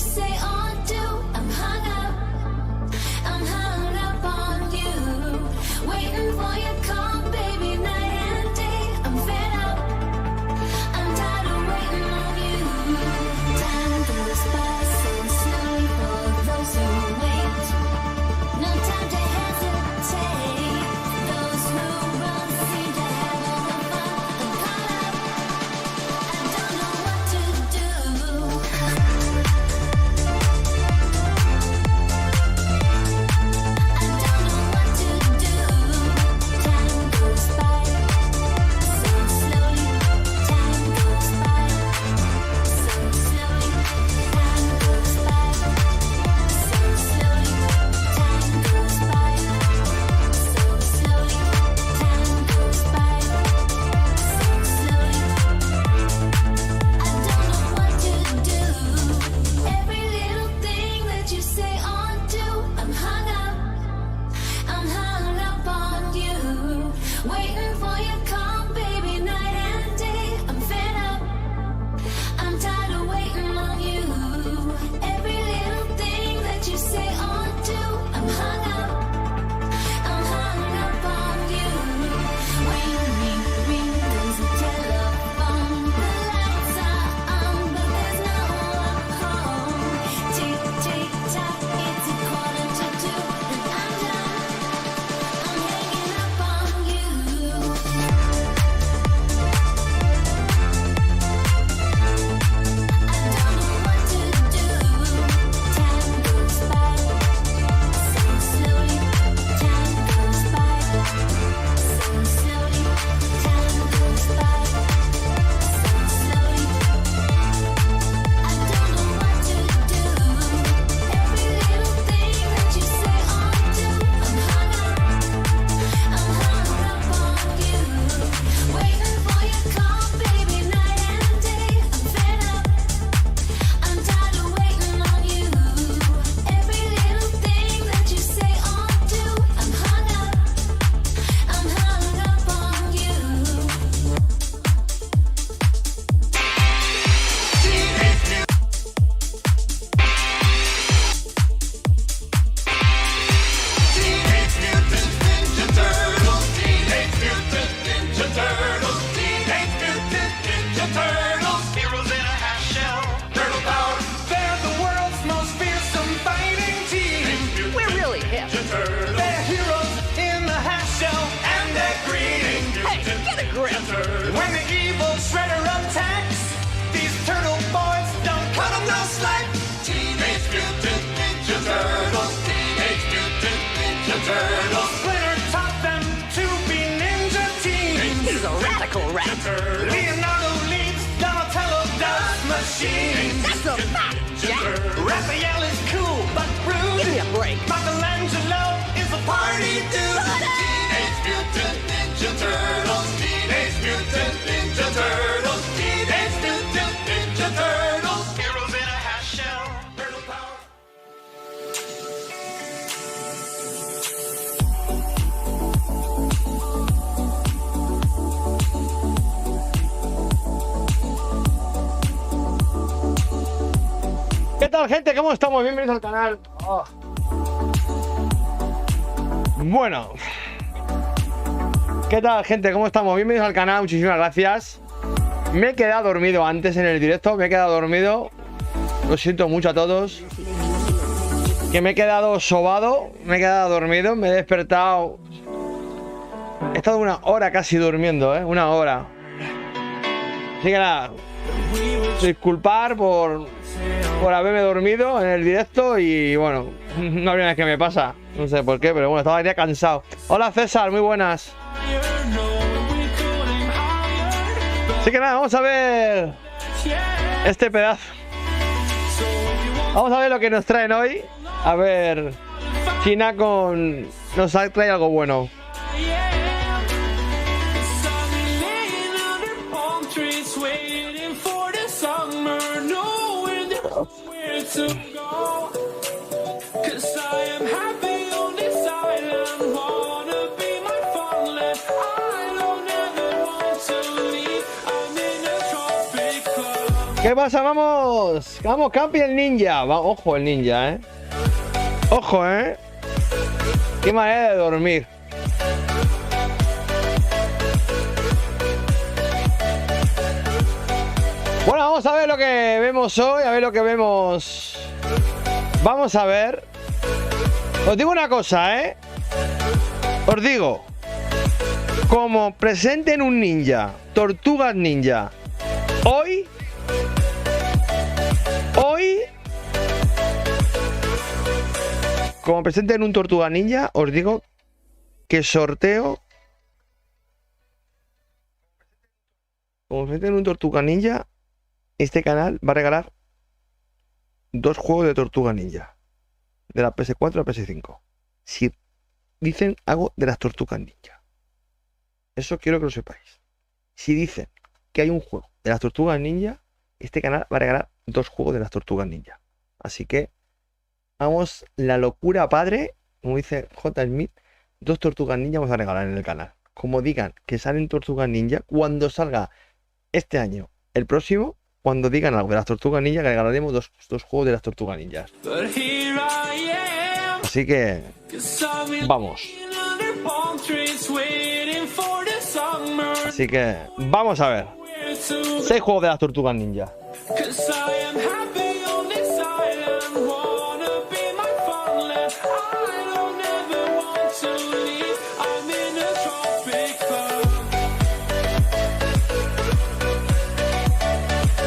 say or do. I'm hung up on you, waiting for your call, baby, night and day. I'm fed up, I'm tired of waiting on you. Time goes by so slowly for those who wait. No time to hesitate. Those who run seem to have all the fun. I'm caught up, I don't know what to do. Waiting for your call, baby, night and day. I'm fed up, I'm tired of waiting on you. Every little thing that you say or do, I'm hung up on you. Ring, ring, there's a telephone. The lights are on, but there's no one home. Tick, tick, tock, it's 1:45, and I'm done. I'm hanging up on you. When the evil shredder attacks, these turtle boys don't cut them no slack. Teenage Mutant Ninja Turtles, Teenage Mutant Ninja Turtles. Splinter taught them to be ninja teens. He's a radical rat. Leonardo leads, Donatello does machines. That's a fact, Jack. Raphael is cool but rude. Give me a break. Michelangelo is a party dude. Teenage Mutant Ninja Turtles, Teenage Mutant Ninja Turtles, Teenage Mutant Ninja Turtles. Heroes in a half shell, turtle power. ¿Qué tal, gente? ¿Cómo estamos? Bienvenidos al canal. Bueno, ¿qué tal, gente? ¿Cómo estamos? Bienvenidos al canal, muchísimas gracias. Me he quedado dormido antes en el directo, me he quedado dormido. Lo siento mucho a todos. Que me he quedado sobado, me he quedado dormido, me he despertado. He estado una hora casi durmiendo, una hora. Así que nada, disculpar por haberme dormido en el directo y bueno, no habría vez que me pasa. No sé por qué, pero bueno, estaba ya cansado. Hola César, muy buenas. Así que nada, vamos a ver este pedazo. Vamos a ver lo que nos traen hoy. A ver, China nos trae algo bueno. ¿Qué pasa? ¡Vamos! ¡Vamos, Capi, el ninja! Ojo, el ninja, ¿eh? ¡Ojo, eh! ¡Qué manera de dormir! Bueno, vamos a ver lo que vemos hoy, a ver lo que vemos. Vamos a ver. Os digo una cosa, ¿eh? Os digo, como presenten un ninja, tortugas ninja, hoy, como presenten un tortuga ninja, os digo que sorteo, como presenten un tortuga ninja, este canal va a regalar 2 juegos de tortuga ninja, de la PS4 a la PS5. Si dicen algo de las tortugas ninja, eso quiero que lo sepáis. Si dicen que hay un juego de las tortugas ninja, este canal va a regalar 2 juegos de las tortugas ninja. Así que vamos, la locura padre, como dice J. Smith, 2 tortugas ninja vamos a regalar en el canal. Como digan que salen tortugas ninja, cuando salga este año, el próximo, cuando digan algo de las tortugas ninja, que regalaremos 2 juegos de las tortugas ninjas. Así que vamos. Así que vamos a ver. 6 juegos de las tortugas ninja.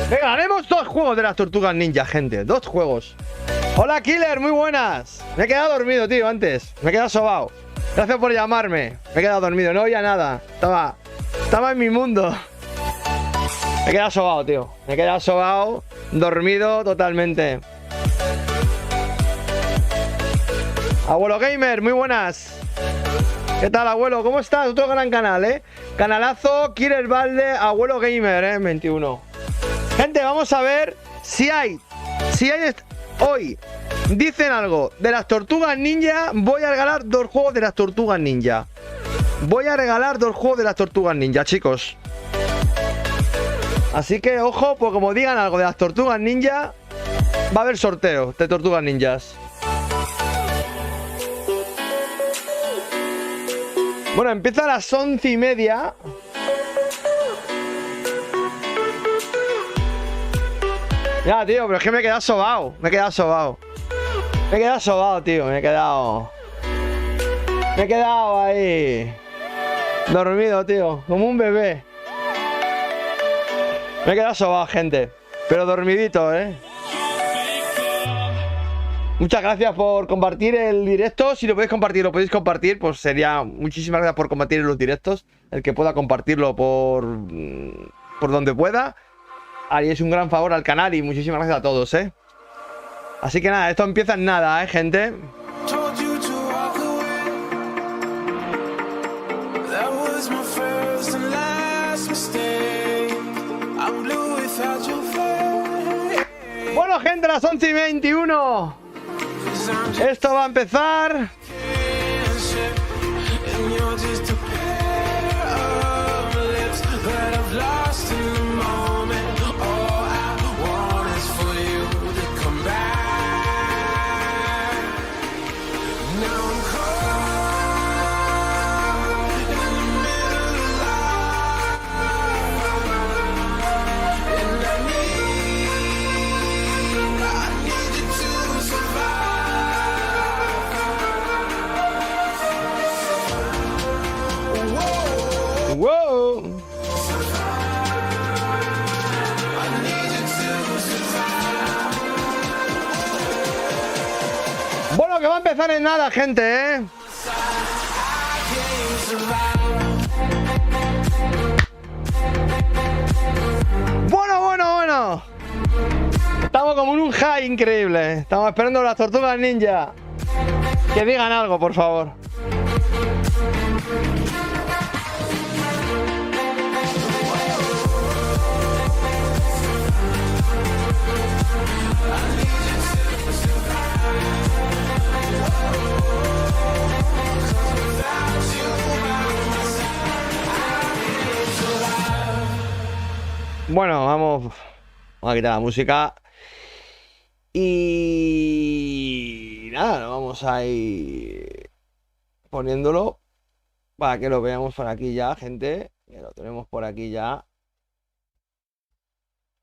Regalaremos 2 juegos de las tortugas ninja, gente. 2 juegos. Hola, Killer, muy buenas. Me he quedado dormido, tío, antes. Me he quedado sobao. Gracias por llamarme. Me he quedado dormido, no oía nada. Estaba en mi mundo. Me he quedado sobao, tío. Me he quedado sobao, dormido totalmente. Abuelo Gamer, muy buenas. ¿Qué tal, abuelo? ¿Cómo estás? Otro gran canal, ¿eh? Canalazo, Killer Valde, Abuelo Gamer, 21. Gente, vamos a ver si hay hoy dicen algo de las tortugas ninja. Voy a regalar 2 juegos de las tortugas ninja. Voy a regalar 2 juegos de las tortugas ninja, chicos. Así que ojo, pues como digan algo de las tortugas ninja, va a haber sorteo de tortugas ninjas. Bueno, empieza a las 11:30. Ya, tío, pero es que me he quedado sobao. Me he quedado sobao, tío. Me he quedado ahí dormido, tío. Como un bebé. Me he quedado sobao, gente. Pero dormidito, ¿eh? Muchas gracias por compartir el directo. Si lo podéis compartir, pues sería... Muchísimas gracias por compartir en los directos. El que pueda compartirlo por donde pueda, haríais un gran favor al canal y muchísimas gracias a todos, ¿eh? Así que nada, esto empieza en nada, gente. Bueno, gente, a las 11:21. Esto va a empezar. ¡Wow! Bueno, que va a empezar en nada, gente, ¿eh? Bueno. Estamos como en un high increíble. Estamos esperando a las tortugas ninja. Que digan algo, por favor. Bueno, Vamos a quitar la música. Y nada, vamos a ir poniéndolo para que lo veamos por aquí ya, gente. Que lo tenemos por aquí ya.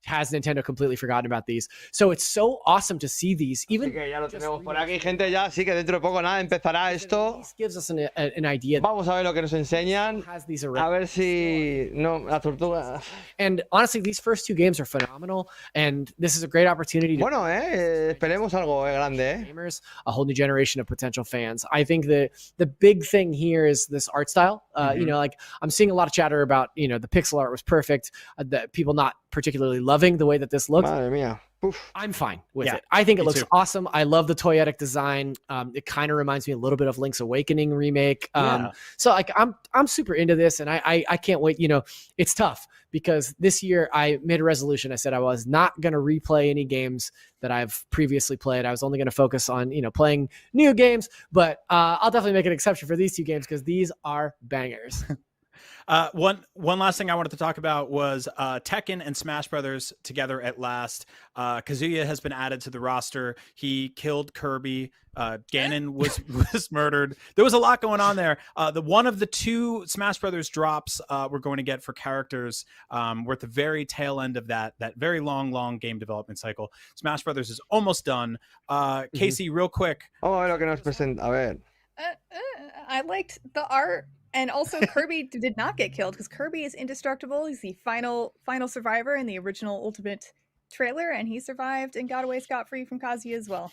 Has Nintendo completely forgotten about these? So it's so awesome to see these. Así Even que ya lo tenemos por aquí, gente, ya. Así que dentro de poco nada empezará esto. this gives us an idea. Vamos a ver lo que nos enseñan. Has these A already. ver si... No, la tortuga... And honestly, these first two games are phenomenal, and this is a great opportunity to Bueno, esperemos algo grande, gamers, a whole new generation of potential fans. I think the big thing here is this art style. You know, like I'm seeing a lot of chatter about, you know, the pixel art was perfect, that people not particularly loving the way that this looks. Madre mía. Uf. I'm fine with Yeah, it. I think it me looks too. awesome. I love the toyetic design. It kind of reminds me a little bit of Link's Awakening remake. Yeah. So like I'm super into this, and I can't wait. You know, it's tough because this year I made a resolution. I said I was not going to replay any games that I've previously played. I was only going to focus on, you know, playing new games, but I'll definitely make an exception for these two games because these are bangers. One last thing I wanted to talk about was Tekken and Smash Brothers together at last. Kazuya has been added to the roster. He killed Kirby. Ganon was murdered. There was a lot going on there. The one of the two Smash Brothers drops we're going to get for characters. We're at the very tail end of that very long game development cycle. Smash Brothers is almost done. Casey, real quick. Vamos a ver lo que nos presenta. A ver. I liked the art, and also Kirby did not get killed because Kirby is indestructible. He's the final survivor in the original Ultimate trailer, and he survived and got away scot-free from Kazuya as well.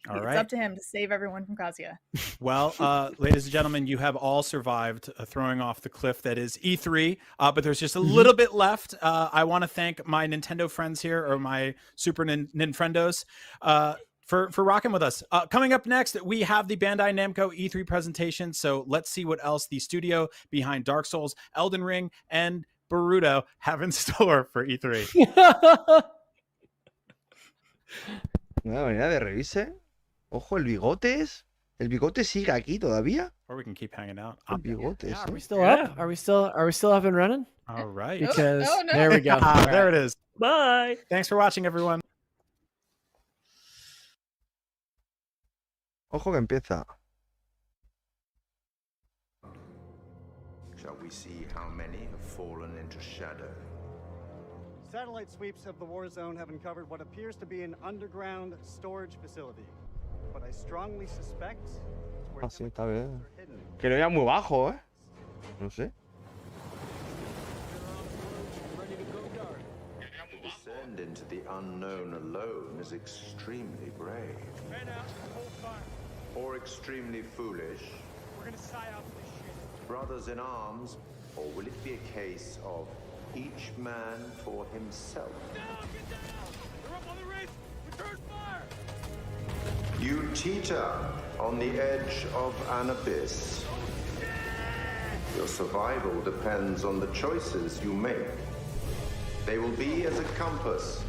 All It's right. up to him to save everyone from Kazuya. Well, ladies and gentlemen, you have all survived throwing off the cliff that is E3, but there's just a little bit left. I want to thank my Nintendo friends here, or my Super Nintendos, for rocking with us. Coming up next, we have the Bandai Namco E3 presentation, so let's see what else the studio behind Dark Souls, Elden Ring, and Boruto have in store for E3. Nueva manera de revise. Ojo, el bigotes. El bigote sigue aquí todavía. Or we can keep hanging out. El bigotes. Yeah, are we still up? Are we still up and running? All right. Because oh, no. there we go. There it is. Bye. Thanks for watching, everyone. Ojo que empieza. Shall we see how many have fallen into shadow? Satellite sweeps of the war zone have uncovered what appears to be an underground storage facility. But I strongly suspect it's where Ah, sí, está bien. are hidden. Que lo veía muy bajo, ¿eh? No sé. To descend into the unknown alone is extremely brave. Or extremely foolish. We're gonna sigh out this shit. Brothers in arms, or will it be a case of each man for himself? You teeter on the edge of an abyss. Your survival depends on the choices you make. They will be as a compass,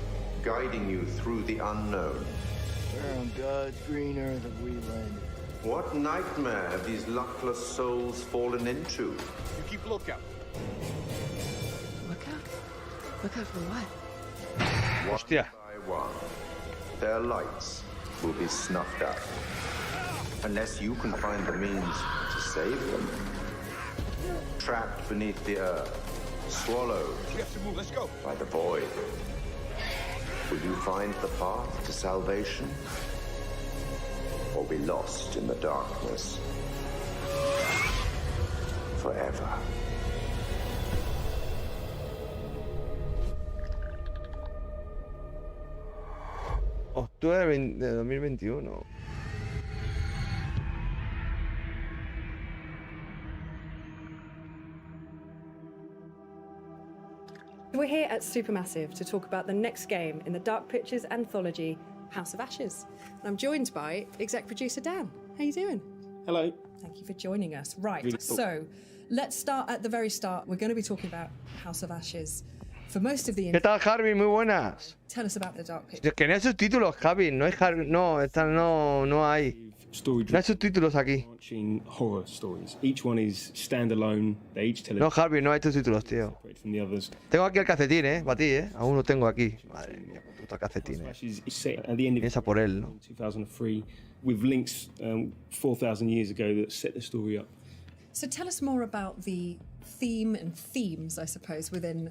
guiding you through the unknown. Where on God's green earth have we landed? What nightmare have these luckless souls fallen into? You keep lookout. Look out. Look out for what? One Hostia. by one, their lights will be snuffed out. Unless you can find the means to save them. Trapped beneath the earth, swallowed We have to move. Let's go. by the void. Will you find the path to salvation? Or be lost in the darkness forever? Octubre de 2021. We're here at Supermassive to talk about the next game in the Dark Pictures anthology, House of Ashes. And I'm joined by exec producer Dan. How you doing? Hello. Thank you for joining us. Right, so let's start at the very start. We're going to be talking about House of Ashes. For most of the ¿Qué tal, Harvey? Muy buenas. tell us about the dark pictures. Es que no hay subtítulos, Javi. No hay no, no hay. Story No hay subtítulos aquí. branching horror stories. Each one is standalone. They each tell No, a Harvey, no hay subtítulos, tío. separate from the others. Tengo aquí el calcetín, para ti, Aún lo tengo aquí. Madre mía, puto calcetín, Smash is set at the end of Piensa por él, ¿no? 2003 with links 4,000 years ago that set the story up. So tell us more about the theme and themes, I suppose, within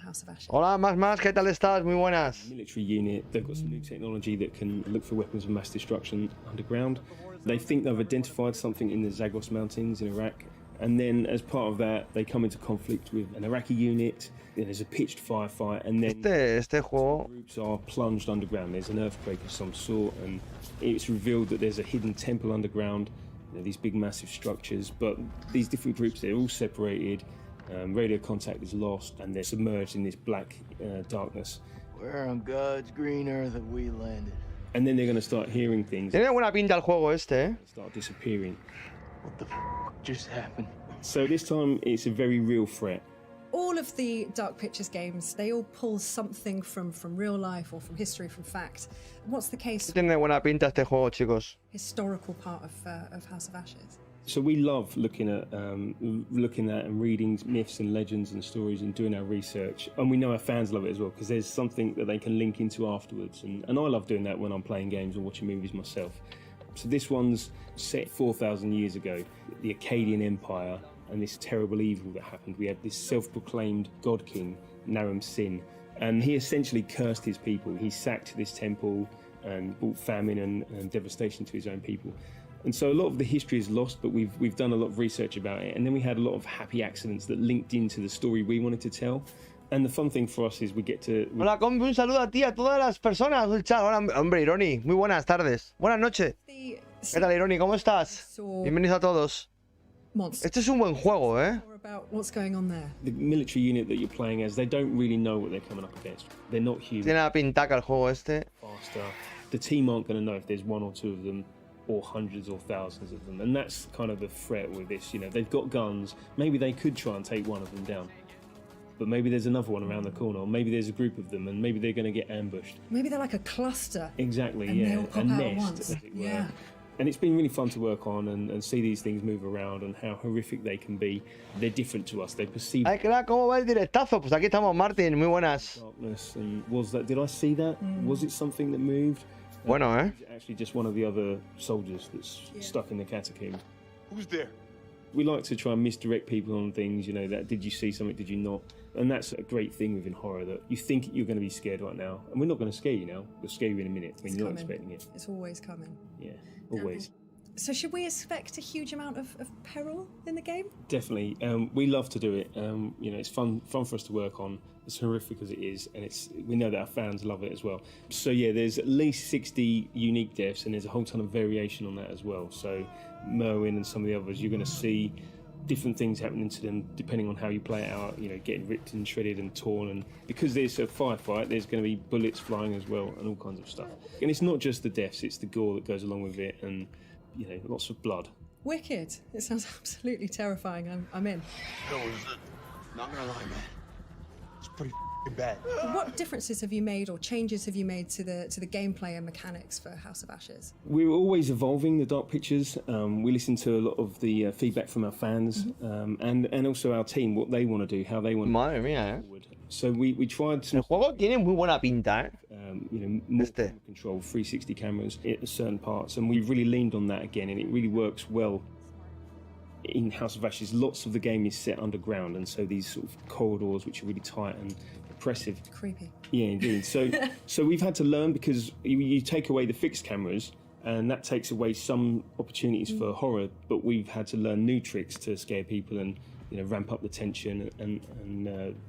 House of Ashes. Hola, más, ¿qué tal estás? Muy buenas. Military unit, they've got some new technology that can look for weapons of mass destruction underground. They think they've identified something in the Zagros Mountains in Iraq, and then as part of that, they come into conflict with an Iraqi unit. There's a pitched firefight, and then Este juego groups are plunged underground. There's an earthquake of some sort, and it's revealed that there's a hidden temple underground. You know, these big, massive structures, but these different groups, they're all separated. Radio contact is lost, and they're submerged in this black darkness. Where on God's green earth have we landed? And then they're going to start hearing things tiene buena pinta el juego este, start disappearing. What the just happened? So this time, it's a very real threat. All of the Dark Pictures games, they all pull something from real life or from history, from fact. What's the case? Tiene buena pinta este juego, chicos. Historical part of House of Ashes. So we love looking at and reading myths and legends and stories and doing our research, and we know our fans love it as well because there's something that they can link into afterwards, and I love doing that when I'm playing games or watching movies myself. So this one's set 4,000 years ago, the Akkadian Empire and this terrible evil that happened. We had this self-proclaimed god king, Naram Sin, and he essentially cursed his people. He sacked this temple and brought famine and devastation to his own people. And so a lot of the history is lost, but we've done a lot of research about it, and then we had a lot of happy accidents that linked into the story we wanted to tell. And the fun thing for us is we get to... Hola, compi, un saludo a ti, a todas las personas del chat. Hola, hombre, Ironi, muy buenas tardes. Buenas noches. ¿Qué tal, Ironi? ¿Cómo estás? Bienvenidos a todos. Este es un buen juego, More about what's going on there. The military unit that you're playing as, they don't really know what they're coming up against. They're not human. Tiene la pintaca el juego este. Faster. The team aren't going to know if there's one or two of them, or hundreds or thousands of them, and that's kind of the threat with this. You know, they've got guns. Maybe they could try and take one of them down, but maybe there's another one around the corner, or maybe there's a group of them, and maybe they're going to get ambushed. Maybe they're like a cluster. Exactly, and yeah, they all pop a out nest, at once. as it were. Yeah. And it's been really fun to work on and see these things move around and how horrific they can be. They're different to us. They perceive Ay, crack, ¿cómo va el directazo? Pues aquí estamos, Martín. Muy buenas. darkness. And was that? Did I see that? Was it something that moved? Bueno, Is it actually just one of the other soldiers that's stuck in the catacomb? Who's there? We like to try and misdirect people on things, you know, that did you see something, did you not? And that's a great thing within horror, that you think you're going to be scared right now, and we're not going to scare you now. We'll scare you in a minute when you're not expecting it. It's always coming. Yeah, always. So should we expect a huge amount of peril in the game? Definitely. We love to do it. You know, it's fun for us to work on. As horrific as it is, and we know that our fans love it as well. So yeah, there's at least 60 unique deaths, and there's a whole ton of variation on that as well. So Merwin and some of the others, you're going to see different things happening to them depending on how you play it out. You know, getting ripped and shredded and torn, and because there's a firefight, there's going to be bullets flying as well, and all kinds of stuff. And it's not just the deaths; it's the gore that goes along with it, and you know, lots of blood. Wicked. It sounds absolutely terrifying. I'm in. Not gonna lie, man. It's pretty bad. What differences have you made or changes have you made to the gameplay and mechanics for House of Ashes? We're always evolving the Dark Pictures. We listen to a lot of the feedback from our fans and also our team, what they want to do, how they want Madre mía, forward. So we tried some El juego tiene muy buena pinta, you know, more control, 360 cameras at certain parts, and we've really leaned on that again, and it really works well. In House of Ashes, lots of the game is set underground, and so these sort of corridors, which are really tight and oppressive. Creepy. Yeah, indeed. So we've had to learn, because you take away the fixed cameras, and that takes away some opportunities for horror. But we've had to learn new tricks to scare people and, you know, ramp up the tension and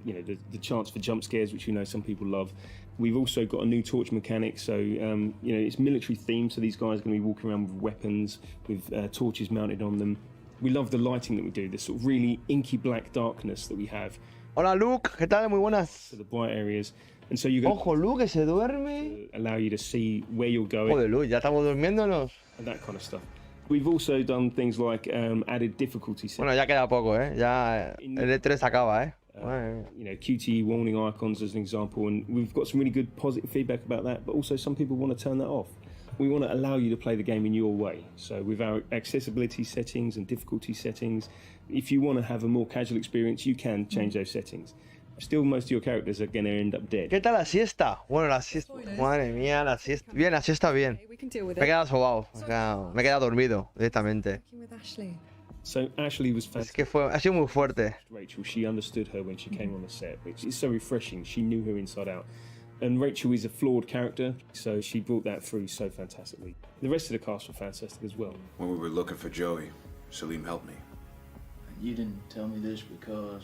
you know, the chance for jump scares, which we know some people love. We've also got a new torch mechanic, so you know, it's military themed. So these guys are going to be walking around with weapons, with torches mounted on them. We love the lighting that we do, this sort of really inky black darkness that we have. Hola, Luke, ¿qué tal? Muy buenas. So the bright areas. And so you're going Ojo, Luke, que se duerme. to allow you to see where you're going. Joder, Luke, ya estamos durmiéndonos. And that kind of stuff. We've also done things like added difficulty settings. Bueno, ya queda poco, Ya el E3 acaba, You know, QTE warning icons as an example, and we've got some really good positive feedback about that, but also some people want to turn that off. We want to allow you to play the game in your way. So with our accessibility settings and difficulty settings, if you want to have a more casual experience, you can change those settings. Still, most of your characters are going to end up dead. ¿Qué tal la siesta? Bueno, la siesta. Madre mía, la siesta. Bien, la siesta bien. We can deal with Me he it. quedado sobado. Me he quedado dormido directamente. Working with Ashley. So Ashley was Es fantastic. que ha sido muy fuerte. Rachel, she understood her when she came on the set, which is so refreshing. She knew her inside out. And Rachel is a flawed character, so she brought that through so fantastically. The rest of the cast were fantastic as well. When we were looking for Joey, Salim helped me. You didn't tell me this because...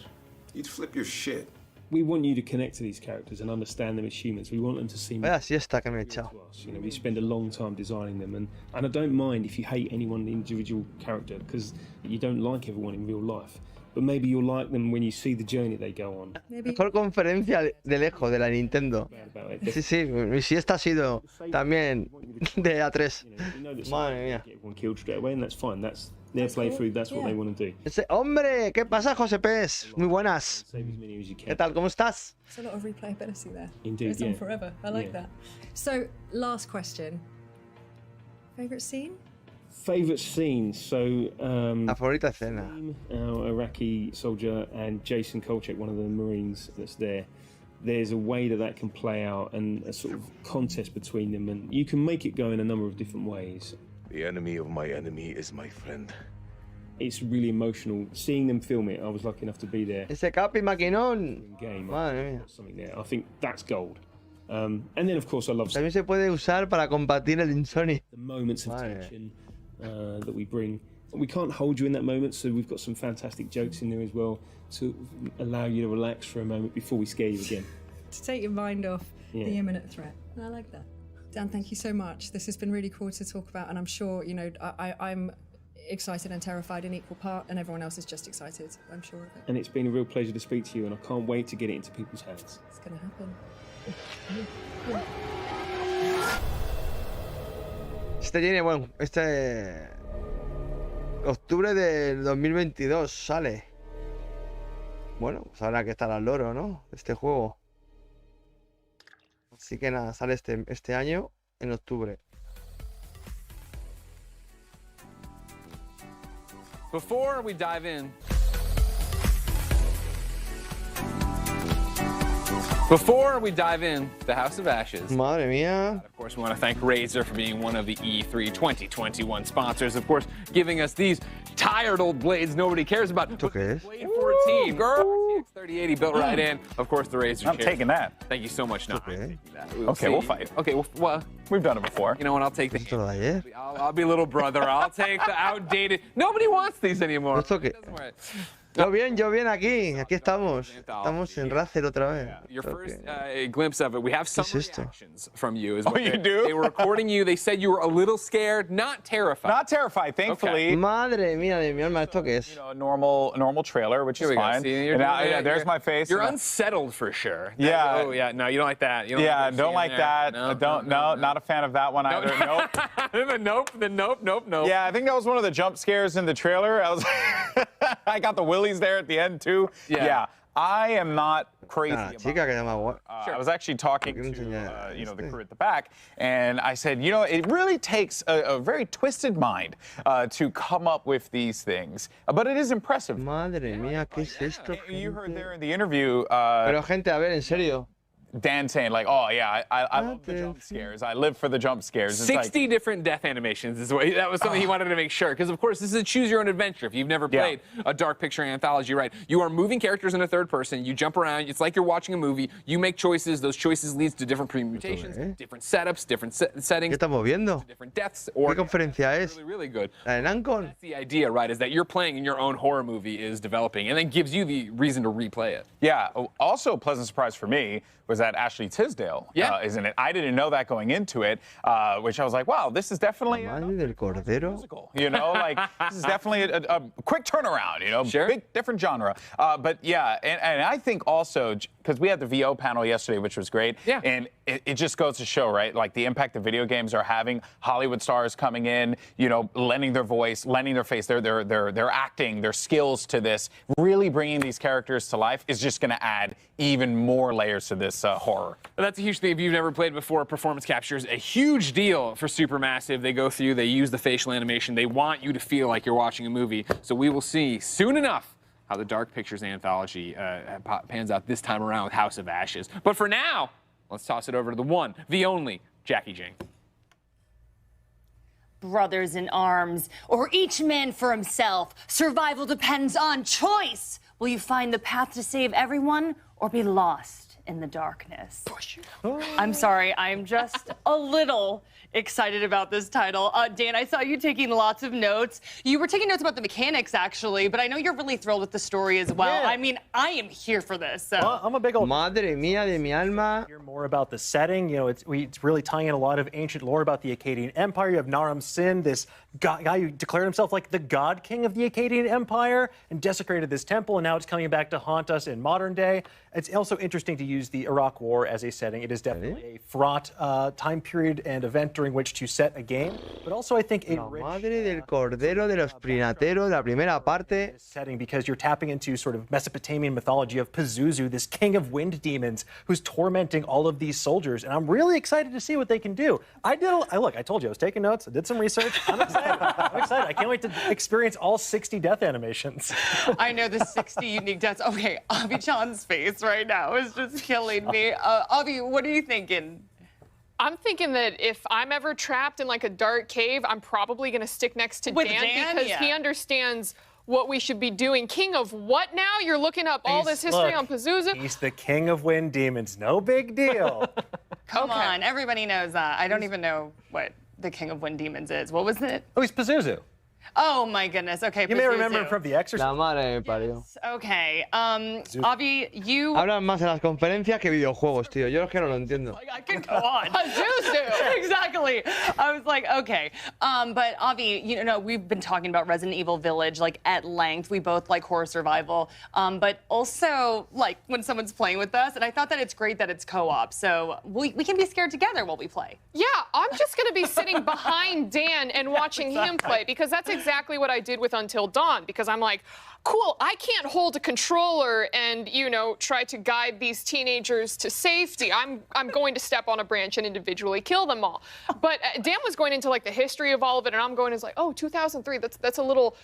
You'd flip your shit. We want you to connect to these characters and understand them as humans. We want them to seem Vaya siesta que me he echado. to us. You know, we spend a long time designing them, and I don't mind if you hate any one individual character because you don't like everyone in real life. But maybe you'll like them when you see the journey they go on. Mejor conferencia de lejos de la Nintendo. Sí, sí, mi siesta ha sido también de A3. Madre mía. Get everyone killed straight away, and that's fine. That's their playthrough. That's what they want to do. Hombre, ¿qué pasa, José Pérez? Muy buenas. Save as many as you can. ¿Qué tal? ¿Cómo estás? There's a lot of replayability there. Indeed, Goes on yeah. forever. I like that. So, last question. Favorite scene? Favorite scenes. So, La favorita escena. our Iraqi soldier and Jason Kolchak, one of the Marines that's there. There's a way that can play out and a sort of contest between them, and you can make it go in a number of different ways. The enemy of my enemy is my friend. It's really emotional. Seeing them film it, I was lucky enough to be there. Ese Capi maquinón. Game. Madre mía. Something there. I think that's gold. And then, of course, I love También se puede usar para combatir el insomnio. the moments of tension that we bring. We can't hold you in that moment, so we've got some fantastic jokes in there as well to allow you to relax for a moment before we scare you again. To take your mind off Yeah. the imminent threat. I like that. Dan, thank you so much. This has been really cool to talk about, and I'm sure, you know, I'm excited and terrified in equal part, and everyone else is just excited, I'm sure of it. And it's been a real pleasure to speak to you, and I can't wait to get it into people's hands. It's going to happen. Este tiene, bueno, este... Octubre del 2022 sale. Bueno, pues habrá que estar al loro, ¿no? Este juego. Así que nada, sale este año en octubre. Before we dive in, the House of Ashes. Madre mía. Of course, we want to thank Razer for being one of the E3 2021 sponsors. Of course, giving us these tired old blades nobody cares about. ¿Esto qué es? Blade 14, girl. RTX 3080 built right in. Of course, the Razer. I'm taking that. Thank you so much. No, I'm taking that. We'll Okay, we'll fight. Okay, well, We've done it before. you know what? I'll take the. ¿Esto lo de ayer? I'll be little brother. I'll take the outdated. Nobody wants these anymore. ¿Esto qué? Doesn't worry. Yo bien aquí. Aquí estamos. Estamos en Razer otra vez. Your first glimpse of it. We have some ¿Qué es esto? reactions from you. Is Oh, what you they, do? They were recording you. They said you were a little scared, not terrified. Not terrified, thankfully. Madre mía de mi alma, ¿esto qué es? You know, a normal trailer, which Here is we go. fine. See, And now, yeah, there's my face. You're and unsettled for sure. Yeah. Oh yeah. No, you don't like that. You don't yeah, like what don't you're like seeing there. that. No, No, not a fan of that one either. Nope. the nope. Yeah, I think that was one of the jump scares in the trailer. I got the willies there at the end too. Yeah. I am not crazy. Ah, about chica que se llama... I was actually talking to the crew at the back, and I said, you know, it really takes a very twisted mind to come up with these things, but it is impressive. Madre mía, ¿qué es esto? You heard there in the interview. Pero gente, a ver, en serio. Dan saying like, oh yeah, I love the jump scares. I live for the jump scares. It's 60 different death animations is what that was something he wanted to make sure, because of course this is a choose your own adventure. If you've never played a dark picture anthology, right? You are moving characters in a third person. You jump around. It's like you're watching a movie. You make choices. Those choices leads to different permutations, different setups, different settings. ¿Qué estamos viendo? Different deaths. Or ¿Qué conferencia es? really good. ¿La de Namco? That's the idea, right? Is that you're playing and your own horror movie is developing, and then gives you the reason to replay it. Yeah. Also, a pleasant surprise for me was that Ashley Tisdale is in it. I didn't know that going into it, which I was like, wow, this is definitely Madre del Cordero. musical. You know, like this is definitely a quick turnaround. You know, big different genre. But yeah, and I think also because we had the VO panel yesterday, which was great. Yeah. And it just goes to show, right? Like the impact that video games are having. Hollywood stars coming in, you know, lending their voice, lending their face, their acting, their skills to this, really bringing these characters to life is just going to add even more layers to this horror. That's a huge thing. If you've never played before, performance capture is a huge deal for Supermassive. They go through, they use the facial animation. They want you to feel like you're watching a movie. So we will see soon enough how the Dark Pictures anthology pans out this time around with House of Ashes. But for now, let's toss it over to the one, the only, Jackie Jane. Brothers in arms, or each man for himself. Survival depends on choice. Will you find the path to save everyone, or be lost in the darkness? I'm sorry, I'm just a little excited about this title. Dan, I saw you taking lots of notes. You were taking notes about the mechanics, actually, but I know you're really thrilled with the story as well. Yeah. I mean, I am here for this. So. Well, I'm a big old... Madre mía de mi alma. Hear more about the setting. You know, it's really tying in a lot of ancient lore about the Akkadian Empire. You have Naram Sin, this guy who declared himself like the god king of the Akkadian Empire and desecrated this temple, and now it's coming back to haunt us in modern day. It's also interesting to use the Iraq War as a setting. It is definitely a fraught time period and event during which to set a game, but also I think a rich Madre del Cordero de los Prinateros, la primera parte. setting because you're tapping into sort of Mesopotamian mythology of Pazuzu, this king of wind demons who's tormenting all of these soldiers, and I'm really excited to see what they can do. I told you I was taking notes. I did some research. I'm excited. I'm excited. I can't wait to experience all 60 death animations. I know the 60 unique deaths. Okay, Avi Chan's face right now is just killing me. Avi, what are you thinking? I'm thinking that if I'm ever trapped in like a dark cave, I'm probably going to stick next to Dan because he understands what we should be doing. King of what now? You're looking up all this history on Pazuzu? He's the king of wind demons. No big deal. Come on, everybody knows that. I don't even know what the King of Wind Demons is. What was it? Oh, he's Pazuzu. Oh my goodness. Okay, You may remember him from The Exorcist. La madre me parió. Okay. Avi, you... Hablan más en las conferencias que videojuegos, tío. Yo es que no lo entiendo. I could go on. Pazuzu! Exactly. I was like, okay. But Avi, you know, we've been talking about Resident Evil Village, like, at length. We both like horror survival. But also, like, when someone's playing with us, and I thought that it's great that it's co-op. So we can be scared together while we play. Yeah, I'm just going to be sitting behind Dan and watching him play because that's exactly what I did with Until Dawn because I'm like, cool, I can't hold a controller and, you know, try to guide these teenagers to safety. I'm going to step on a branch and individually kill them all. But Dan was going into like the history of all of it, and I'm going as like, oh, 2003, that's a little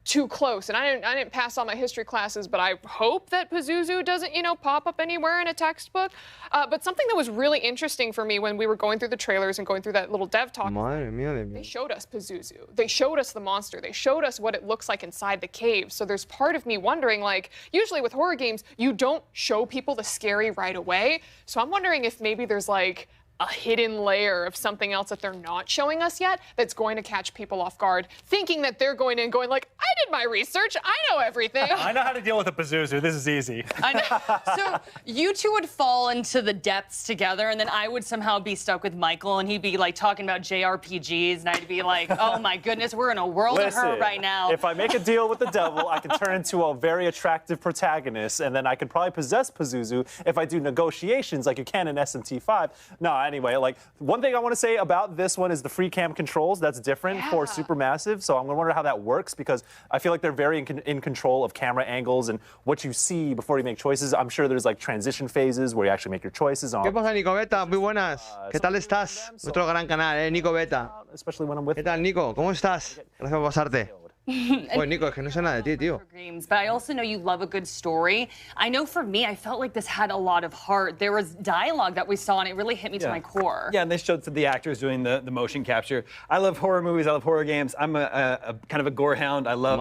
too close. And I didn't pass all my history classes, but I hope that Pazuzu doesn't, you know, pop up anywhere in a textbook. But something that was really interesting for me when we were going through the trailers and going through that little dev talk, Madre mía de they mí. showed us Pazuzu. They showed us the monster. They showed us what it looks like inside the cave. So there's part of me wondering, like, usually with horror games, you don't show people the scary right away. So I'm wondering if maybe there's like a hidden layer of something else that they're not showing us yet that's going to catch people off guard, thinking that they're going in going like, I did my research, I know everything. I know how to deal with a Pazuzu. This is easy. I know. So you two would fall into the depths together, and then I would somehow be stuck with Michael, and he'd be like talking about JRPGs, and I'd be like, oh my goodness, we're in a world of her right now. If I make a deal with the devil, I can turn into a very attractive protagonist, and then I could probably possess Pazuzu if I do negotiations like you can in SMT5. No, anyway, like one thing I want to say about this one is the free cam controls. That's different for Supermassive, so I'm going to wonder how that works because I feel like they're very in control of camera angles and what you see before you make choices. I'm sure there's like transition phases where you actually make your choices on. ¿Qué pasa, Nico Beta? Muy buenas. ¿Qué tal estás? Nuestro gran canal, Nico Beta. Especially when I'm with. ¿Qué tal, Nico? ¿Cómo estás? Gracias por pasarte. Oye, Nico, es que no sé nada de ti, tío. Games, but I also know you love a good story. I know for me, I felt like this had a lot of heart. There was dialogue that we saw, and it really hit me to my core. Yeah, and they showed the actors doing the motion capture. I love horror movies. I love horror games. I'm a kind of a gore hound. I love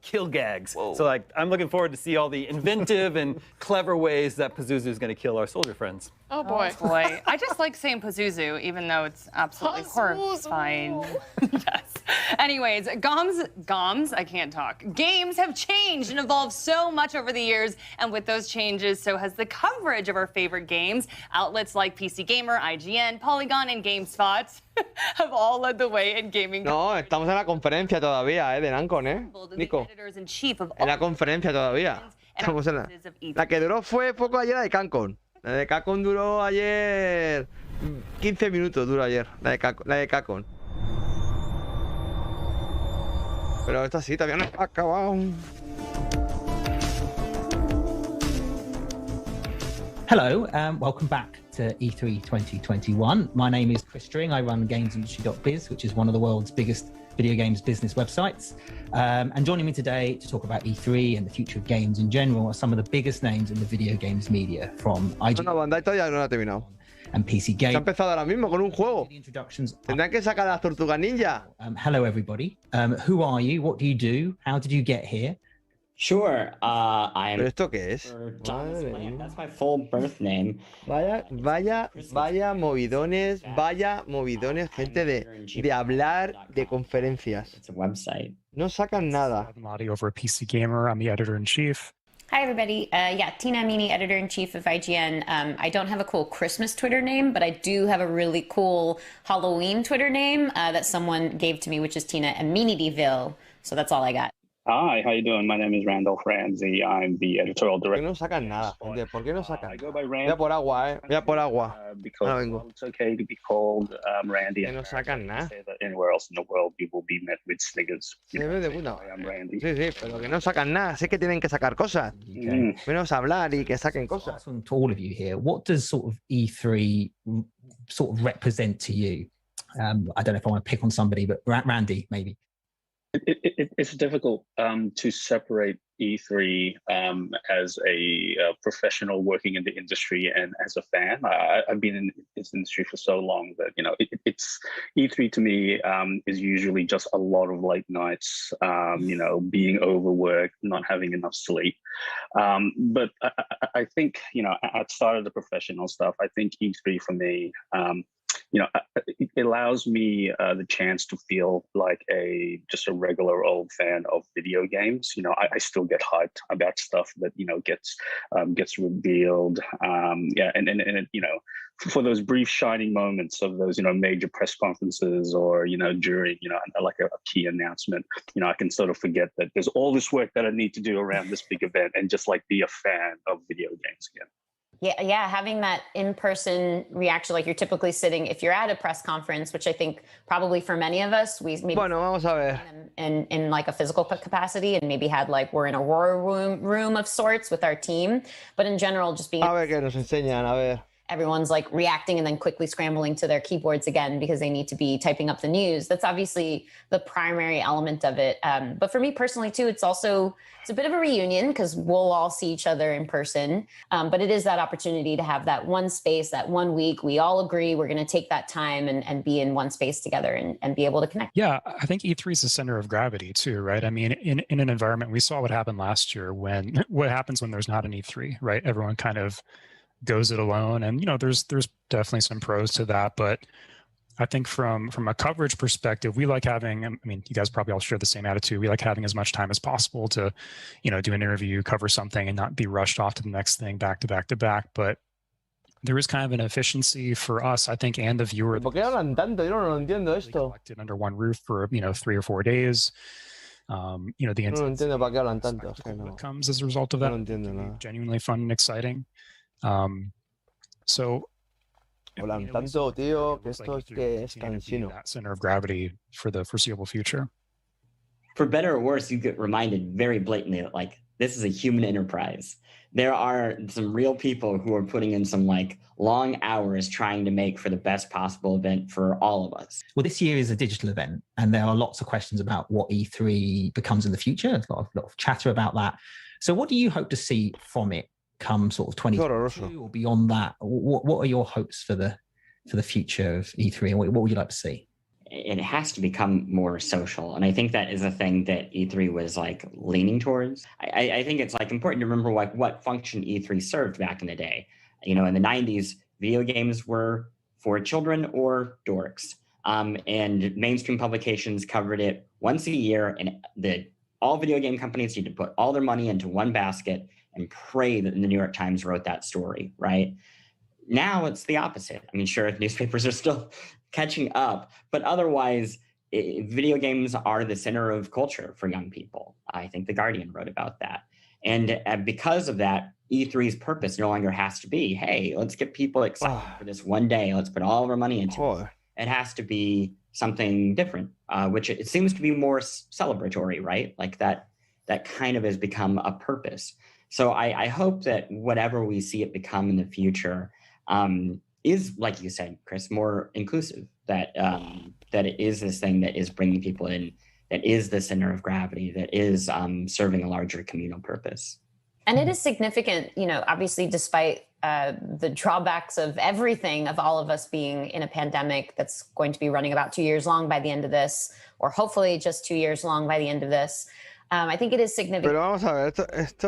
kill gags. So like, I'm looking forward to see all the inventive and clever ways that Pazuzu is going to kill our soldier friends. Oh boy. Oh boy. I just like saying Pazuzu, even though it's absolutely horrifying. Yes. Anyways, Goms, I can't talk. Games have changed and evolved so much over the years, and with those changes, so has the coverage of our favorite games. Outlets like PC Gamer, IGN, Polygon, and GameSpot have all led the way in gaming. No, estamos en la conferencia todavía, de Namco, Nico. Editors-in-chief of En la conferencia todavía. Estamos en la que duró fue poco ayer de Cancún. La de Capcom duró ayer 15 minutos duró ayer, la de Capcom. Pero esta sí, todavía no ha acabado. Hello, welcome back to E3 2021. My name is Chris String. I run GamesIndustry.biz, which is one of the world's biggest video games business websites. And joining me today to talk about E3 and the future of games in general are some of the biggest names in the video games media, from IG No, Bandai todavía no la ha terminado. and PC Se ha Games. empezado ahora mismo con un juego. Tendrán que sacar las tortugas ninja. Hello, everybody. Who are you? What do you do? How did you get here? Sure, I'm. ¿Pero esto qué es? Madre mía. That's my full birth name. Vaya movidones, gente de hablar de conferencias. It's a website. No sacan nada. Lottie over at PC Gamer. I'm the editor-in-chief. Hi, everybody. Tina Amini, editor-in-chief of IGN. I don't have a cool Christmas Twitter name, but I do have a really cool Halloween Twitter name that someone gave to me, which is Tina Aminidiville. So that's all I got. Hi, how you doing? My name is Randolph Ramsey. I'm the editorial director. ¿Por qué no sacan nada? ¿Por qué no sacan? I go by Randy. Voy a por agua, Voy a por agua. Because Ahora vengo. well, it's okay to be called Randy. Que no sacan nada. Say that anywhere else in the world, you will be met with sniggers. Se ve de puta. I'm Randy. Sí, pero que no sacan nada. Sé que tienen que sacar cosas. Menos hablar y que saquen cosas. To all of you here, what does sort of E3 sort of represent to you? I don't know if I want to pick on somebody, but Randy, maybe. It's difficult to separate E3 as a professional working in the industry and as a fan. I've been in this industry for so long that, you know, it's E3 to me is usually just a lot of late nights, you know, being overworked, not having enough sleep. But I think, you know, outside of the professional stuff, I think E3 for me, you know, it allows me the chance to feel like just a regular old fan of video games. You know, I still get hyped about stuff that, you know, gets revealed. Yeah, and you know, for those brief shining moments of those, you know, major press conferences or, you know, during, you know, like a key announcement, you know, I can sort of forget that there's all this work that I need to do around this big event and just like be a fan of video games again. Yeah, having that in-person reaction, like you're typically sitting, if you're at a press conference, which I think probably for many of us, we maybe vamos a ver. In like a physical capacity and maybe had like, we're in a war room of sorts with our team, but in general, just being... A ver qué nos enseñan, a ver. Everyone's like reacting and then quickly scrambling to their keyboards again because they need to be typing up the news. That's obviously the primary element of it. But for me personally too, it's a bit of a reunion because we'll all see each other in person. But it is that opportunity to have that one space, that 1 week. We all agree we're going to take that time and be in one space together and be able to connect. Yeah, I think E3 is the center of gravity too, right? I mean, in an environment, we saw what happened last year what happens when there's not an E3, right? Everyone kind of goes it alone, and you know there's definitely some pros to that, but I think from a coverage perspective, we like having, I mean, you guys probably all share the same attitude, we like having as much time as possible to, you know, do an interview, cover something, and not be rushed off to the next thing back to back to back. But there is kind of an efficiency for us, I think, and the viewer. ¿Por qué hablan tanto? Yo no lo entiendo esto. Collected under one roof for, you know, 3 or 4 days. You know, the no entiendo para qué hablan tanto. That comes as a result of that. No entiendo nada. Genuinely fun and exciting. So hablan tanto, tío, que esto es que es cansino. That center of gravity for the foreseeable future. For better or worse, you get reminded very blatantly that like this is a human enterprise. There are some real people who are putting in some like long hours trying to make for the best possible event for all of us. Well, this year is a digital event, and there are lots of questions about what E3 becomes in the future. There's a lot of chatter about that. So what do you hope to see from it come sort of 2022 or beyond that? What are your hopes for the future of E3, and what would you like to see? It has to become more social. And I think that is a thing that E3 was like leaning towards. I think it's like important to remember like what function E3 served back in the day. You know, in the 90s, video games were for children or dorks. And mainstream publications covered it once a year, and all video game companies need to put all their money into one basket and pray that the New York Times wrote that story, right? Now it's the opposite. I mean, sure, newspapers are still catching up, but otherwise, video games are the center of culture for young people. I think The Guardian wrote about that. And because of that, E3's purpose no longer has to be, hey, let's get people excited for this one day. Let's put all of our money into it. It has to be something different, which it seems to be more celebratory, right? Like that kind of has become a purpose. So I hope that whatever we see it become in the future is, like you said, Chris, more inclusive, that it is this thing that is bringing people in, that is the center of gravity, that is serving a larger communal purpose. And it is significant, obviously, despite the drawbacks of everything, of all of us being in a pandemic that's going to be running about 2 years long by the end of this, or hopefully just 2 years long by the end of this. I think it is significant. Pero vamos a ver,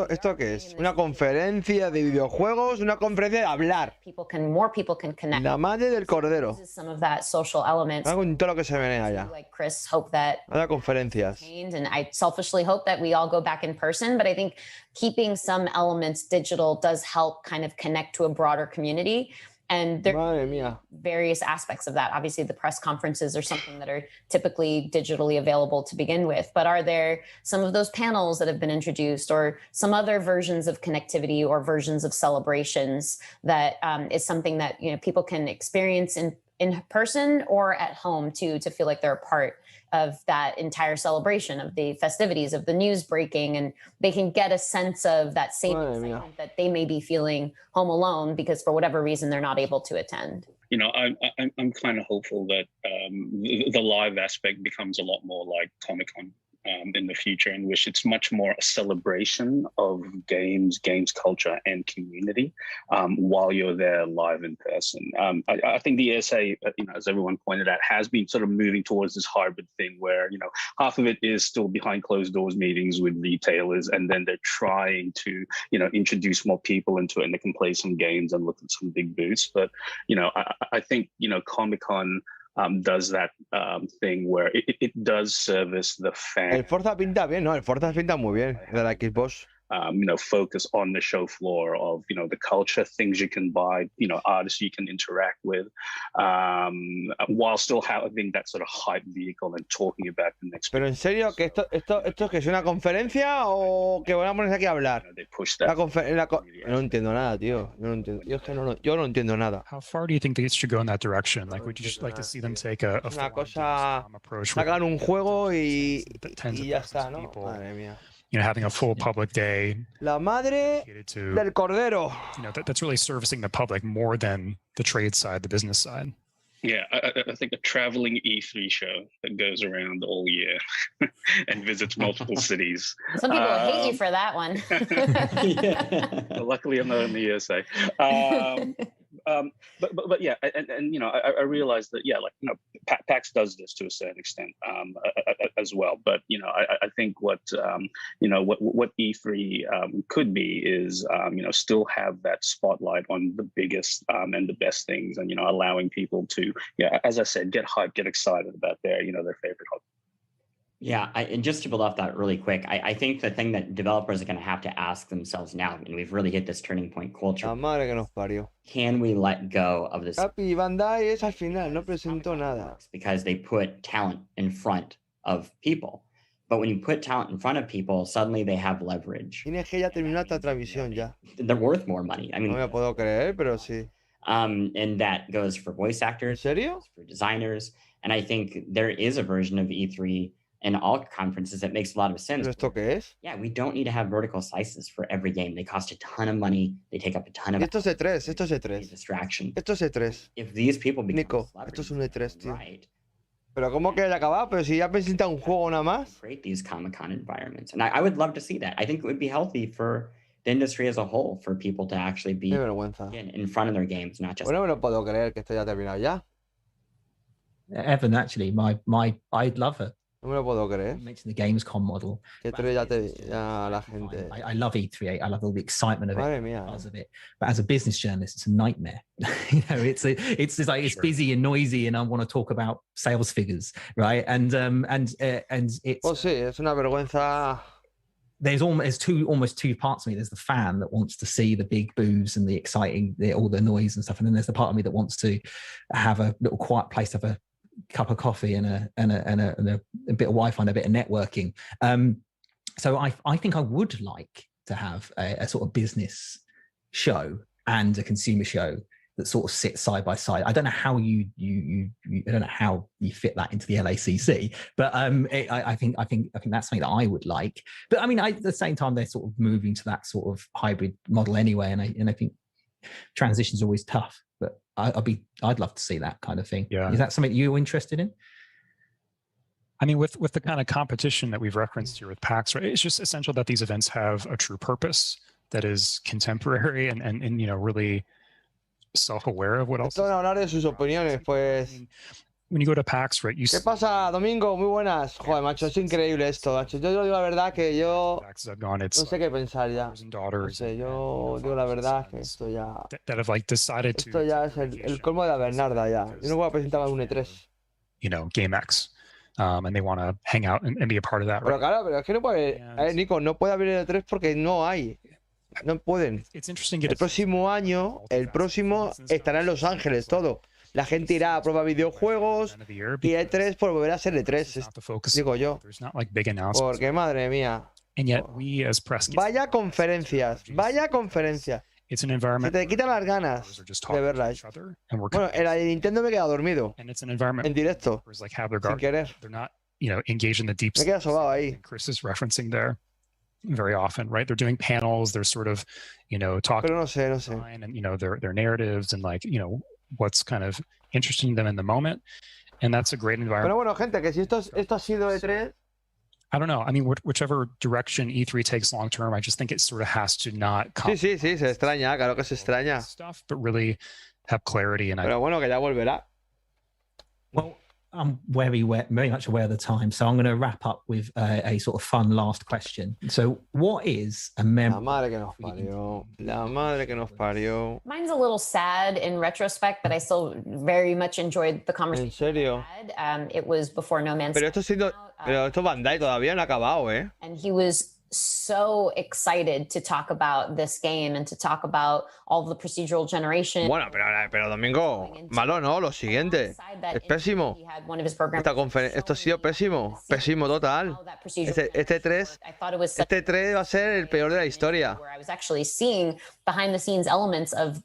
¿esto qué es? ¿Una conferencia de videojuegos? ¿Una conferencia de hablar? More people can connect. La madre del cordero. Some of that social elements. Con todo lo que se menea allá. Like Chris, hope that. Habrá conferencias. And I selfishly hope that we all go back in person, but I think keeping some elements digital does help kind of connect to a broader community. And there are various aspects of that. Obviously, the press conferences are something that are typically digitally available to begin with. But are there some of those panels that have been introduced, or some other versions of connectivity or versions of celebrations that is something that people can experience in person or at home too, to feel like they're a part of that entire celebration, of the festivities, of the news breaking, and they can get a sense of that same excitement that they may be feeling home alone because for whatever reason they're not able to attend. I'm kind of hopeful that the live aspect becomes a lot more like Comic-Con in the future, in which it's much more a celebration of games culture and community while you're there live in person. I think the ESA, as everyone pointed out, has been sort of moving towards this hybrid thing where, half of it is still behind closed doors meetings with retailers, and then they're trying to, introduce more people into it, and they can play some games and look at some big booths. But, I think, Comic-Con does that thing where it does service the fan. El Forza pinta bien, ¿no? El Forza pinta muy bien, de la Xbox. Focus on the show floor of, the culture, things you can buy, artists you can interact with, while still having that sort of hype vehicle and talking about the next. Pero en serio, que esto que es una conferencia o que van a ponerse aquí a hablar. They push that. No entiendo nada, tío. Yo no entiendo nada. How far do you think they should go in that direction? Like, would you just like to see them take a una cosa, approach? Sacan un juego y ya está, ¿no? Madre mía. Having a full public day. La madre del cordero. That's really servicing the public more than the trade side, the business side. Yeah, I think a traveling E3 show that goes around all year and visits multiple cities. Some people hate you for that one. Luckily, I'm not in the USA. But yeah, and I realized that PAX does this to a certain extent as well. But I think what E3 could be is still have that spotlight on the biggest and the best things, and allowing people to as I said, get hyped, get excited about their favorite hobby. Yeah, and just to build off that really quick, I think the thing that developers are going to have to ask themselves now, and we've really hit this turning point culture. La madre que nos parió. Can we let go of this? Capi, Bandai es al final, no presentó nada. Because they put talent in front of people. But when you put talent in front of people, suddenly they have leverage. Tienes que ya terminar esta transmisión ya. They're worth more money. I mean, no me puedo creer, pero sí. And that goes for voice actors. ¿En serio? For designers. And I think there is a version of E3 in all conferences that makes a lot of sense. ¿Pero esto qué es? Yeah, we don't need to have vertical slices for every game. They cost a ton of money. They take up a ton of esto es E3. Distraction. Esto es E3. If these people become Nico, esto es un E3, tío. Right. Pero ¿cómo que haya acabado? Pero si ya presenta un juego nada más. Create these Comic-Con environments. And I would love to see that. I think it would be healthy for the industry as a whole, for people to actually be in front of their games, not just... Bueno, me lo puedo creer que esto ya ha terminado ya. Evan, actually, I love it. No me lo puedo creer. You mentioned the Gamescom model. Ya la gente. I love E3. I love all the excitement of it. Madre mía. Of it. But as a business journalist, it's a nightmare. It's like it's busy and noisy, and I want to talk about sales figures, right? And it's. Pues sí, es una vergüenza. There's almost two parts of me. There's the fan that wants to see the big booths and the exciting, all the noise and stuff, and then there's the part of me that wants to have a little quiet place to have a cup of coffee and a bit of Wi-Fi and a bit of networking. So I think I would like to have a sort of business show and a consumer show that sort of sit side by side. I don't know how you I don't know how you fit that into the LACC, but I think that's something that I would like. But I mean, at the same time, they're sort of moving to that sort of hybrid model anyway, and I think transition's always tough. But I'd love to see that kind of thing. Yeah. Is that something you're interested in? I mean, with the kind of competition that we've referenced here with PAX, right? It's just essential that these events have a true purpose that is contemporary and you know, really self-aware of what else. Esto van a hablar de sus opiniones, pues. When you go to PAX, right? ¿Qué pasa, Domingo? Muy buenas. Joder, macho, es increíble esto, macho. Yo digo la verdad que yo no sé qué pensar ya. No sé, yo digo la verdad que esto ya. Esto ya es el colmo de la Bernarda ya. Yo no voy a presentar a un E3. You know, GameX. And they want to hang out and be a part of that. Pero Right? claro, pero es que no puede. A ver, Nico, no puede haber el E3 porque no hay. No pueden. El próximo año, el próximo estará en Los Ángeles todo. La gente irá a probar videojuegos y E3 por volver a ser E3, digo yo. Porque madre mía. Vaya conferencias, vaya conferencias. It's an Se environment te quitan las ganas de verlas. Bueno, en la de Nintendo me he quedado dormido. En directo. Sin querer. They're not, you know, engaged in the deep. Me he quedado sobado ahí. Chris is referencing there very often, right? They're doing panels. They're sort of, you know, talking. Pero no sé. And you know, their narratives and like, you know, what's kind of interesting them in the moment, and that's a great environment. Pero bueno, gente, que si esto ha sido E3. I don't know. I mean, whichever direction E3 takes long term, I just think it sort of has to not. Sí, se extraña, claro que se extraña. Stuff, but really have clarity. And Pero bueno, que ya volverá. Well, I'm very much aware of the time, so I'm going to wrap up with a sort of fun last question. So, what is a memory? La madre que nos parió. La madre que nos parió. Mine's a little sad in retrospect, but I still very much enjoyed the conversation. ¿En serio? It was before No Man's Sky. Pero esto Bandai todavía no ha acabado, ¿eh? And he was so excited to talk about this game and to talk about all the procedural generation. Bueno, pero Domingo, malo no, lo siguiente. Es pésimo. Esto ha sido pésimo. Pésimo total. Este 3 va a ser el peor de la historia. I was actually seeing behind the scenes elements of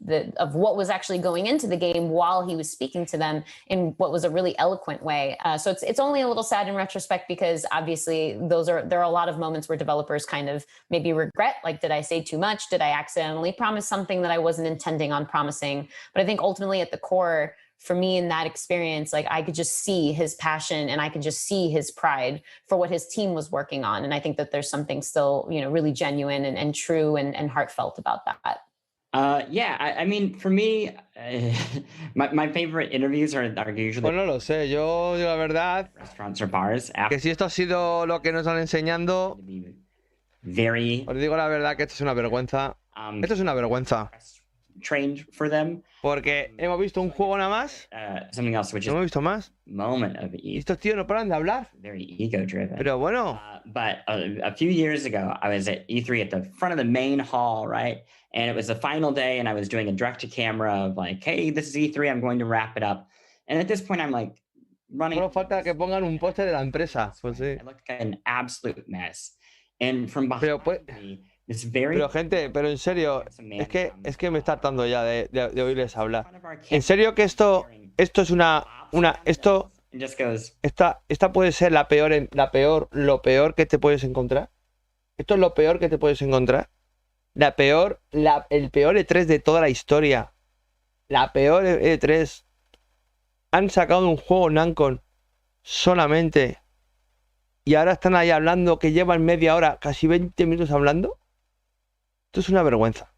what was actually going into the game while he was speaking to them in what was a really eloquent way. So it's only a little sad in retrospect because obviously there are a lot of moments where developers kind of maybe regret, like, did I say too much? Did I accidentally promise something that I wasn't intending on promising? But I think ultimately at the core, for me in that experience, like, I could just see his passion and I could just see his pride for what his team was working on. And I think that there's something still, you know, really genuine and true and heartfelt about that. I mean, for me, my favorite interviews are usually. Pues no lo sé, yo digo la verdad. Restaurants or bars. Que si esto ha sido lo que nos están enseñando. Os digo la verdad que esto es una vergüenza. Esto es una vergüenza. Trained for them. Porque hemos visto un juego nada más. Something else which no hemos visto más. Moment of y estos tíos no paran de hablar. Very ego driven. Pero bueno. But a few years ago, I was at E3 at the front of the main hall, right? And it was the final day, and I was doing a direct to camera of like, hey, this is E3, I'm going to wrap it up. And at this point, I'm like running. Solo falta que pongan un póster de la empresa. Pues sí. I looked like an absolute mess. And from behind me, this very. Pero gente, pero en serio, es que me está hartando ya de oírles hablar. En serio que esto es esta puede ser lo peor que te puedes encontrar. Esto es lo peor que te puedes encontrar. El peor E3 de toda la historia. La peor E3. Han sacado un juego Namco solamente. Y ahora están ahí hablando que llevan media hora, casi 20 minutos hablando. Esto es una vergüenza.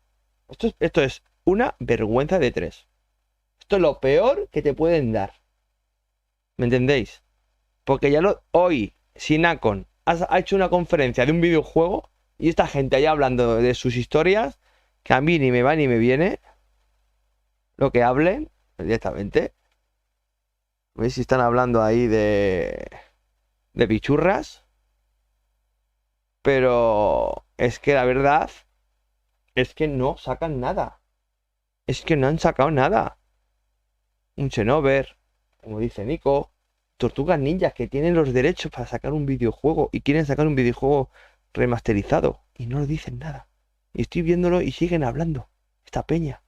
Esto es una vergüenza de E3. Esto es lo peor que te pueden dar. ¿Me entendéis? Porque ya hoy, si Namco ha hecho una conferencia de un videojuego y esta gente ahí hablando de sus historias, que a mí ni me va ni me viene lo que hablen directamente. ¿Veis si están hablando ahí de pichurras? Pero es que la verdad es que no sacan nada. Es que no han sacado nada. Un Xenover, como dice Nico, Tortugas Ninjas, que tienen los derechos para sacar un videojuego y quieren sacar un videojuego remasterizado y no dicen nada. Y estoy viéndolo y siguen hablando. Esta peña.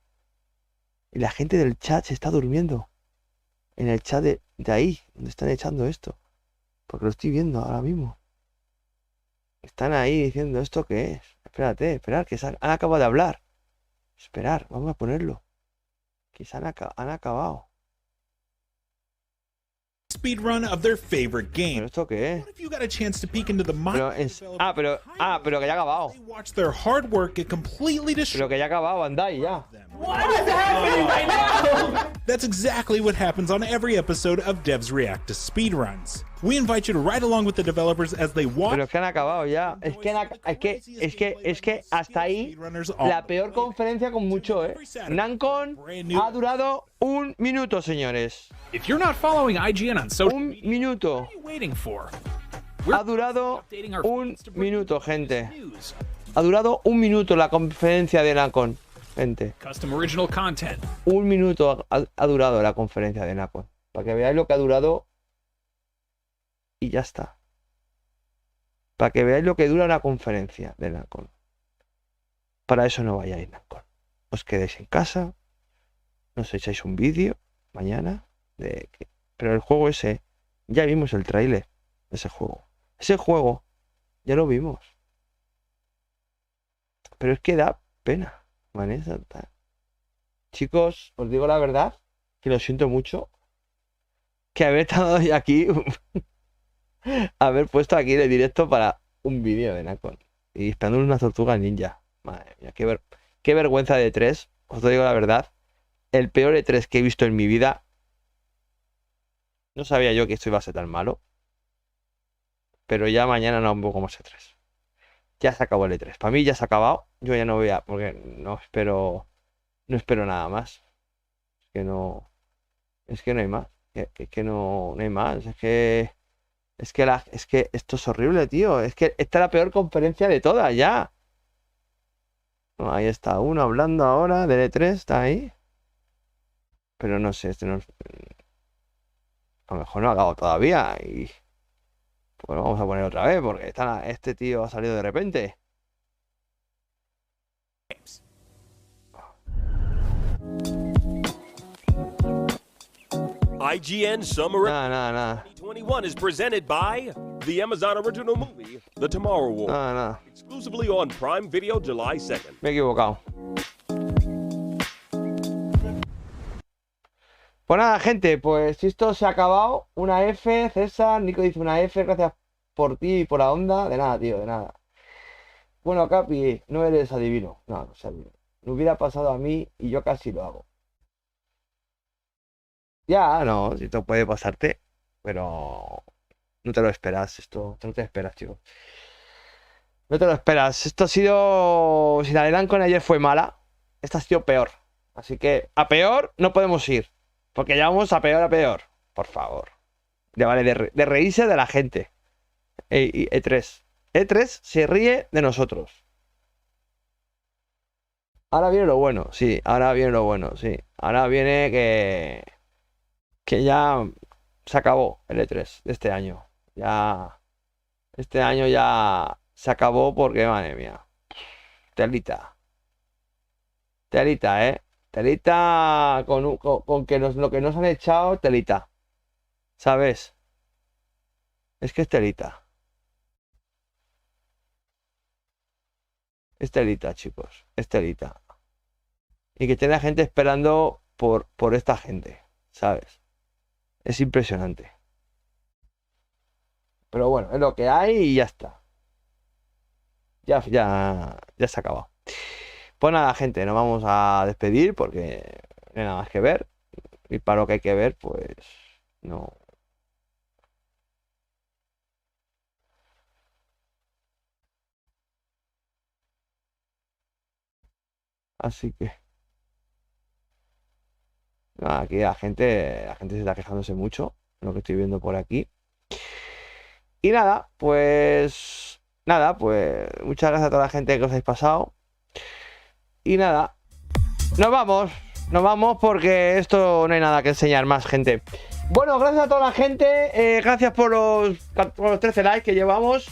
Y la gente del chat se está durmiendo. En el chat de ahí, donde están echando esto. Porque lo estoy viendo ahora mismo. Están ahí diciendo, ¿esto qué es? Espérate, esperar, que han acabado de hablar. Esperar, vamos a ponerlo. Que han acabado. Speedrun of their favorite game. ¿Pero esto qué es? What if you got a chance to peek into the mind? Pero que ya ha acabado. Watch their hard work get completely destroyed. Pero que ya ha acabado, Bandai, ya. What is happening right now? That's exactly what happens on every episode of Devs React to Speedruns. We invite you to ride along with the developers as they watch. Pero es que han acabado ya. Es que hasta ahí la peor conferencia con mucho, ¿eh? Namco ha durado 1 minuto, señores. If you're not following IGN on social media, 1 minuto. What are you waiting for? Ha durado 1 minuto, gente. Ha durado 1 minuto la conferencia de Namco, gente. Custom original content. 1 minuto ha durado la conferencia de Namco. Para que veáis lo que ha durado. Y ya está. Para que veáis lo que dura una conferencia de Namco. Para eso no vayáis, Namco. Os quedéis en casa. Nos echáis un vídeo mañana. Pero el juego ese, ya vimos el tráiler de ese juego. Ese juego, ya lo vimos. Pero es que da pena. Vanessa, chicos, os digo la verdad, que lo siento mucho. Que haber estado aquí... haber puesto aquí el directo para un vídeo de Namco y esperando unas tortugas ninja. Madre mía, qué vergüenza de E3. Os digo la verdad, el peor E3 que he visto en mi vida. No sabía yo que esto iba a ser tan malo, pero ya mañana no pongo más E3. Ya se acabó el E3. Para mí ya se ha acabado. Yo ya no voy a, porque no espero nada más. Es que no hay más. Que no hay más. Es que esto es horrible, tío. Es que esta es la peor conferencia de todas, ya. No, ahí está uno hablando ahora del E3, está ahí. Pero no sé, a lo mejor no ha acabado todavía. Y pues vamos a poner otra vez, porque este tío ha salido de repente. IGN Summer 2021 is presented by the Amazon original movie, The Tomorrow War. Exclusively on Prime Video July 2nd. Me he equivocado. Pues nada, gente, pues esto se ha acabado. Una F, César, Nico dice una F, gracias por ti y por la onda. De nada, tío, de nada. Bueno, Capi, no eres adivino. No sé adivino. Me hubiera pasado a mí y yo casi lo hago. Ya, no, si esto puede pasarte, pero no te lo esperas, esto no te lo esperas, chicos. No te lo esperas. Esto ha sido... Si la de Namco ayer fue mala, esta ha sido peor. Así que a peor no podemos ir, porque ya vamos a peor, por favor. Ya vale, de reírse de la gente. E3. E3 se ríe de nosotros. Ahora viene lo bueno, sí, ahora viene lo bueno, sí. Ahora viene que ya se acabó el E3 de este año. Ya. Este año ya se acabó porque, madre mía. Telita. Telita, Telita con que lo que nos han echado, telita. ¿Sabes? Es que es telita. Es telita, chicos. Es telita. Y que tiene la gente esperando por esta gente. ¿Sabes? Es impresionante. Pero bueno, es lo que hay y ya está. Ya se ha acabado. Pues nada, gente, nos vamos a despedir porque no hay nada más que ver. Y para lo que hay que ver, pues no. Así que nada, aquí la gente se está quejándose mucho, lo que estoy viendo por aquí. Y nada, pues muchas gracias a toda la gente que os habéis pasado. Y nada, nos vamos porque esto no hay nada que enseñar más, gente. Bueno, gracias a toda la gente, gracias por los 13 likes que llevamos.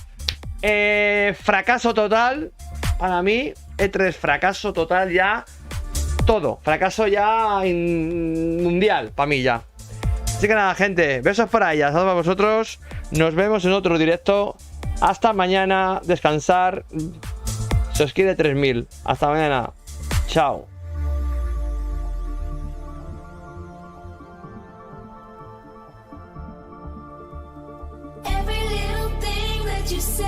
Fracaso total para mí. E3 fracaso total ya. Todo. Fracaso ya mundial para mí ya. Así que nada, gente. Besos para ellas. Saludos para vosotros. Nos vemos en otro directo. Hasta mañana. Descansar. Se os quiere 3000. Hasta mañana. Chao. Every little thing that you say